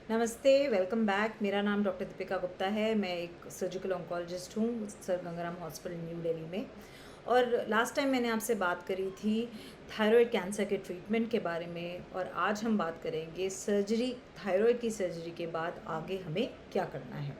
नमस्ते, welcome back. मेरा नाम डॉक्टर दीपिका गुप्ता है। मैं एक सर्जिकल ऑन्कोलॉजिस्ट हूँ sir Gangaram hospital new Delhi में। और लास्ट टाइम मैंने आपसे बात करी थी थायराइड कैंसर के ट्रीटमेंट के बारे में, और आज हम बात करेंगे सर्जरी, थायराइड की सर्जरी के बाद आगे हमें क्या करना है।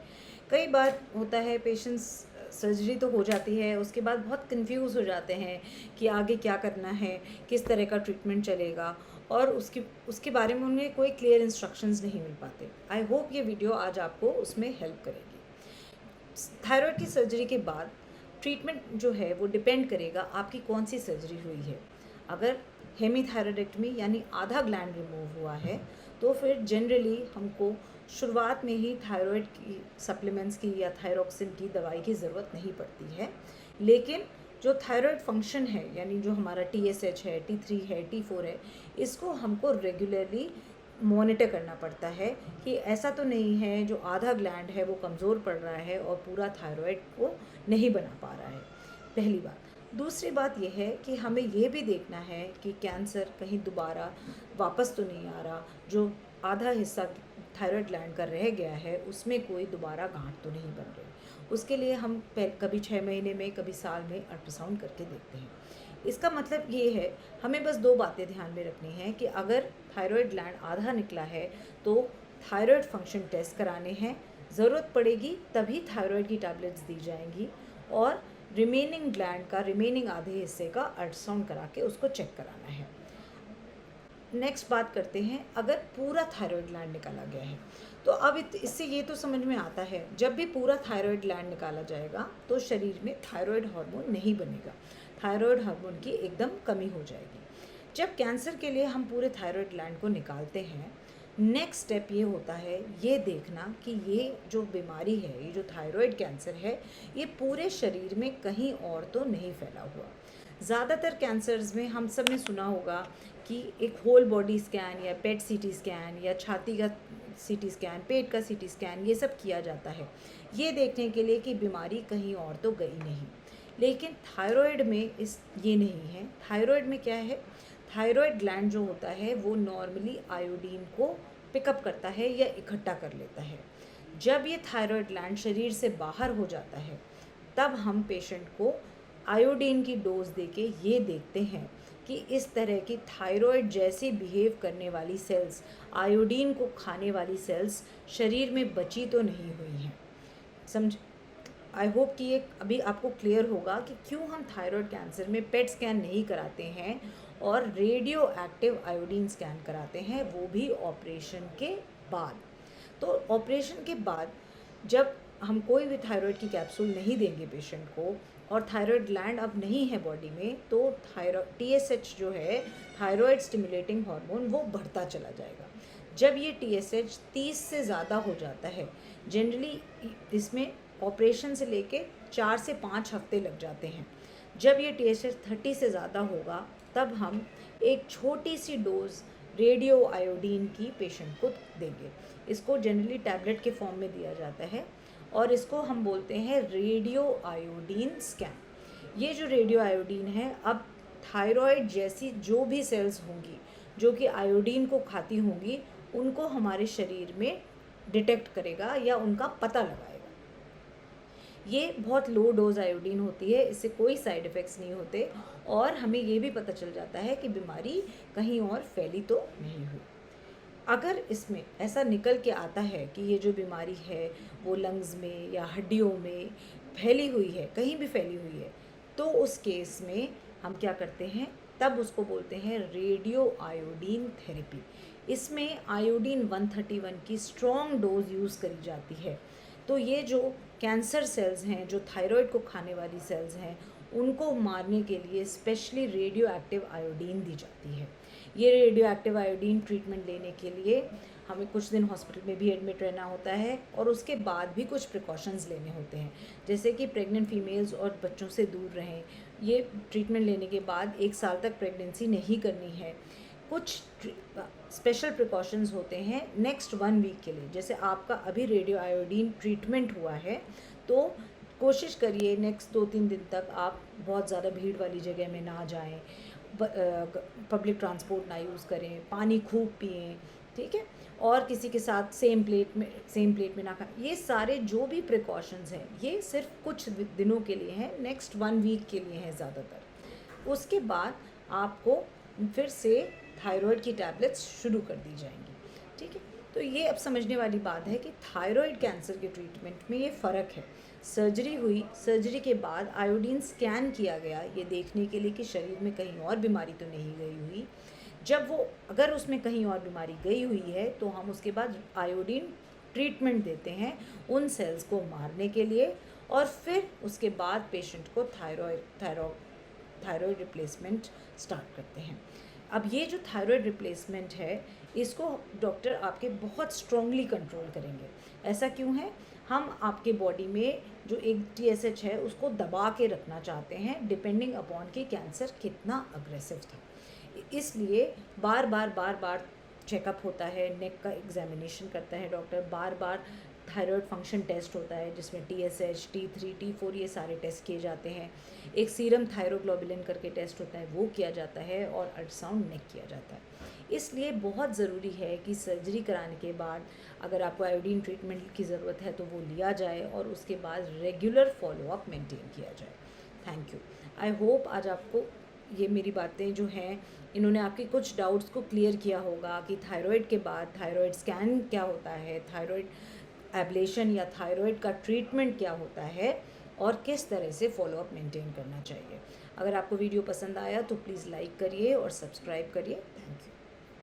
कई बार होता है पेशेंट्स, सर्जरी तो हो जाती है, उसके बाद बहुत कंफ्यूज हो जाते हैं कि आगे क्या करना है, किस तरह का ट्रीटमेंट चलेगा, और उसके बारे में उन्हें कोई क्लियर इंस्ट्रक्शंस नहीं मिल पाते। आई होप ये वीडियो आज आपको उसमें हेल्प करेगी। थायराइड की सर्जरी के बाद ट्रीटमेंट जो है वो डिपेंड करेगा आपकी कौन सी सर्जरी हुई है। अगर हेमीथायरॉयडेक्टमी यानी आधा ग्लैंड रिमूव हुआ है तो फिर जनरली हमको शुरुआत में ही थायराइड की सप्लीमेंट्स की या थायरोक्सिन की दवाई की ज़रूरत नहीं पड़ती है। लेकिन जो थायराइड फंक्शन है, यानी जो हमारा TSH है, T3 है, T4 है, इसको हमको रेगुलरली मॉनिटर करना पड़ता है कि ऐसा तो नहीं है जो आधा ग्लैंड है वो कमज़ोर पड़ रहा है और पूरा थायराइड को नहीं बना पा रहा है। पहली बात। दूसरी बात यह है कि हमें ये भी देखना है कि कैंसर कहीं दोबारा वापस तो नहीं आ रहा, जो आधा हिस्सा थायराइड ग्लैंड का रह गया है उसमें कोई दोबारा गांठ तो नहीं बन रही। उसके लिए हम कभी 6 महीने में, कभी साल में अल्ट्रासाउंड करके देखते हैं। इसका मतलब ये है, हमें बस दो बातें ध्यान में रखनी है कि अगर थायराइड ग्लैंड आधा निकला है तो थायराइड फंक्शन टेस्ट कराने हैं, ज़रूरत पड़ेगी तभी थायराइड की टैबलेट्स दी जाएंगी, और रिमेनिंग ग्लैंड का, रिमेनिंग आधे हिस्से का अल्ट्रासाउंड करा के उसको चेक कराना है। नेक्स्ट बात करते हैं, अगर पूरा थायराइड ग्लैंड निकाला गया है तो अब इससे ये तो समझ में आता है, जब भी पूरा थायराइड ग्लैंड निकाला जाएगा तो शरीर में थायराइड हार्मोन नहीं बनेगा, थायराइड हार्मोन की एकदम कमी हो जाएगी। जब कैंसर के लिए हम पूरे थायराइड ग्लैंड को निकालते हैं, नेक्स्ट स्टेप ये होता है ये देखना कि ये जो बीमारी है, ये जो थायराइड कैंसर है, ये पूरे शरीर में कहीं और तो नहीं फैला हुआ। ज़्यादातर कैंसर्स में हम सब ने सुना होगा कि एक होल बॉडी स्कैन या पेट CT स्कैन या छाती का CT स्कैन, पेट का CT स्कैन, ये सब किया जाता है ये देखने के लिए कि बीमारी कहीं और तो गई नहीं। लेकिन थायराइड में ये नहीं है। थायराइड में क्या है, थायराइड ग्लैंड जो होता है वो नॉर्मली आयोडीन को पिकअप करता है या इकट्ठा कर लेता है। जब ये थायराइड ग्लैंड शरीर से बाहर हो जाता है तब हम पेशेंट को आयोडीन की डोज देके ये देखते हैं कि इस तरह की थायराइड जैसी बिहेव करने वाली सेल्स, आयोडीन को खाने वाली सेल्स शरीर में बची तो नहीं हुई हैं। समझ, आई होप कि ये अभी आपको क्लियर होगा कि क्यों हम थायराइड कैंसर में पेट स्कैन नहीं कराते हैं और रेडियो एक्टिव आयोडीन स्कैन कराते हैं, वो भी ऑपरेशन के बाद। तो ऑपरेशन के बाद जब हम कोई भी थायराइड की कैप्सूल नहीं देंगे पेशेंट को, और थायराइड ग्लैंड अब नहीं है बॉडी में, तो थायराइड TSH जो है, थायराइड स्टिमुलेटिंग हार्मोन, वो बढ़ता चला जाएगा। जब ये TSH 30 से ज़्यादा हो जाता है, जनरली इसमें ऑपरेशन से लेके 4 से 5 हफ्ते लग जाते हैं। जब ये TSH 30 से ज़्यादा होगा तब हम एक छोटी सी डोज रेडियो आयोडीन की पेशेंट को देंगे। इसको जनरली टैबलेट के फॉर्म में दिया जाता है और इसको हम बोलते हैं रेडियो आयोडीन स्कैन। ये जो रेडियो आयोडीन है, अब थायराइड जैसी जो भी सेल्स होंगी जो कि आयोडीन को खाती होंगी, उनको हमारे शरीर में डिटेक्ट करेगा या उनका पता लगाएगा। ये बहुत लो डोज आयोडीन होती है, इससे कोई साइड इफ़ेक्ट्स नहीं होते, और हमें ये भी पता चल जाता है कि बीमारी कहीं और फैली तो नहीं हुई। अगर इसमें ऐसा निकल के आता है कि ये जो बीमारी है वो लंग्स में या हड्डियों में फैली हुई है, कहीं भी फैली हुई है, तो उस केस में हम क्या करते हैं, तब उसको बोलते हैं रेडियो आयोडीन थेरेपी। इसमें आयोडीन 131 की स्ट्रॉन्ग डोज यूज़ करी जाती है। तो ये जो कैंसर सेल्स हैं, जो थायराइड को खाने वाली सेल्स हैं, उनको मारने के लिए स्पेशली रेडियो एक्टिव आयोडीन दी जाती है। ये रेडियो एक्टिव आयोडीन ट्रीटमेंट लेने के लिए हमें कुछ दिन हॉस्पिटल में भी एडमिट रहना होता है, और उसके बाद भी कुछ प्रिकॉशंस लेने होते हैं, जैसे कि प्रेग्नेंट फीमेल्स और बच्चों से दूर रहें। ये ट्रीटमेंट लेने के बाद 1 साल तक प्रेगनेंसी नहीं करनी है। कुछ स्पेशल प्रिकॉशंस होते हैं नेक्स्ट 1 वीक के लिए। जैसे आपका अभी रेडियो आयोडीन ट्रीटमेंट हुआ है तो कोशिश करिए नेक्स्ट 2-3 दिन तक आप बहुत ज़्यादा भीड़ वाली जगह में ना जाएं, पब्लिक ट्रांसपोर्ट ना यूज़ करें, पानी खूब पिएं, ठीक है। और किसी के साथ सेम प्लेट में ना खाएं। ये सारे जो भी प्रिकॉशंस हैं ये सिर्फ कुछ दिनों के लिए हैं, नेक्स्ट 1 वीक के लिए हैं ज़्यादातर। उसके बाद आपको फिर से थायराइड की टैबलेट्स शुरू कर दी जाएंगी, ठीक है। तो ये अब समझने वाली बात है कि थायराइड कैंसर के ट्रीटमेंट में ये फ़र्क है। सर्जरी हुई, सर्जरी के बाद आयोडीन स्कैन किया गया ये देखने के लिए कि शरीर में कहीं और बीमारी तो नहीं गई हुई। जब वो अगर उसमें कहीं और बीमारी गई हुई है तो हम उसके बाद आयोडीन ट्रीटमेंट देते हैं उन सेल्स को मारने के लिए, और फिर उसके बाद पेशेंट को थायराइड रिप्लेसमेंट स्टार्ट करते हैं। अब ये जो थायराइड रिप्लेसमेंट है इसको डॉक्टर आपके बहुत स्ट्रांगली कंट्रोल करेंगे। ऐसा क्यों है? हम आपके बॉडी में जो एक TSH है उसको दबा के रखना चाहते हैं, डिपेंडिंग अपॉन कि कैंसर कितना अग्रेसिव था। इसलिए बार बार चेकअप होता है, नेक का एग्जामिनेशन करता है डॉक्टर, बार बार थायराइड फंक्शन टेस्ट होता है जिसमें TSH, T3, T4 ये सारे टेस्ट किए जाते हैं। एक सीरम थायरोग्लोबुलिन करके टेस्ट होता है वो किया जाता है, और अल्ट्रासाउंड नेक किया जाता है। इसलिए बहुत ज़रूरी है कि सर्जरी कराने के बाद अगर आपको आयोडीन ट्रीटमेंट की ज़रूरत है तो वो लिया जाए, और उसके बाद रेगुलर फॉलोअप मेंटेन किया जाए। Thank you. आई होप आज आपको ये मेरी बातें जो हैं इन्होंने आपके कुछ डाउट्स को क्लियर किया होगा कि थायराइड के बाद थायराइड स्कैन क्या होता है, थायराइड एब्लेशन या थायराइड का ट्रीटमेंट क्या होता है, और किस तरह से फॉलोअप मेंटेन करना चाहिए। अगर आपको वीडियो पसंद आया तो प्लीज़ लाइक करिए और सब्सक्राइब करिए। Thank you.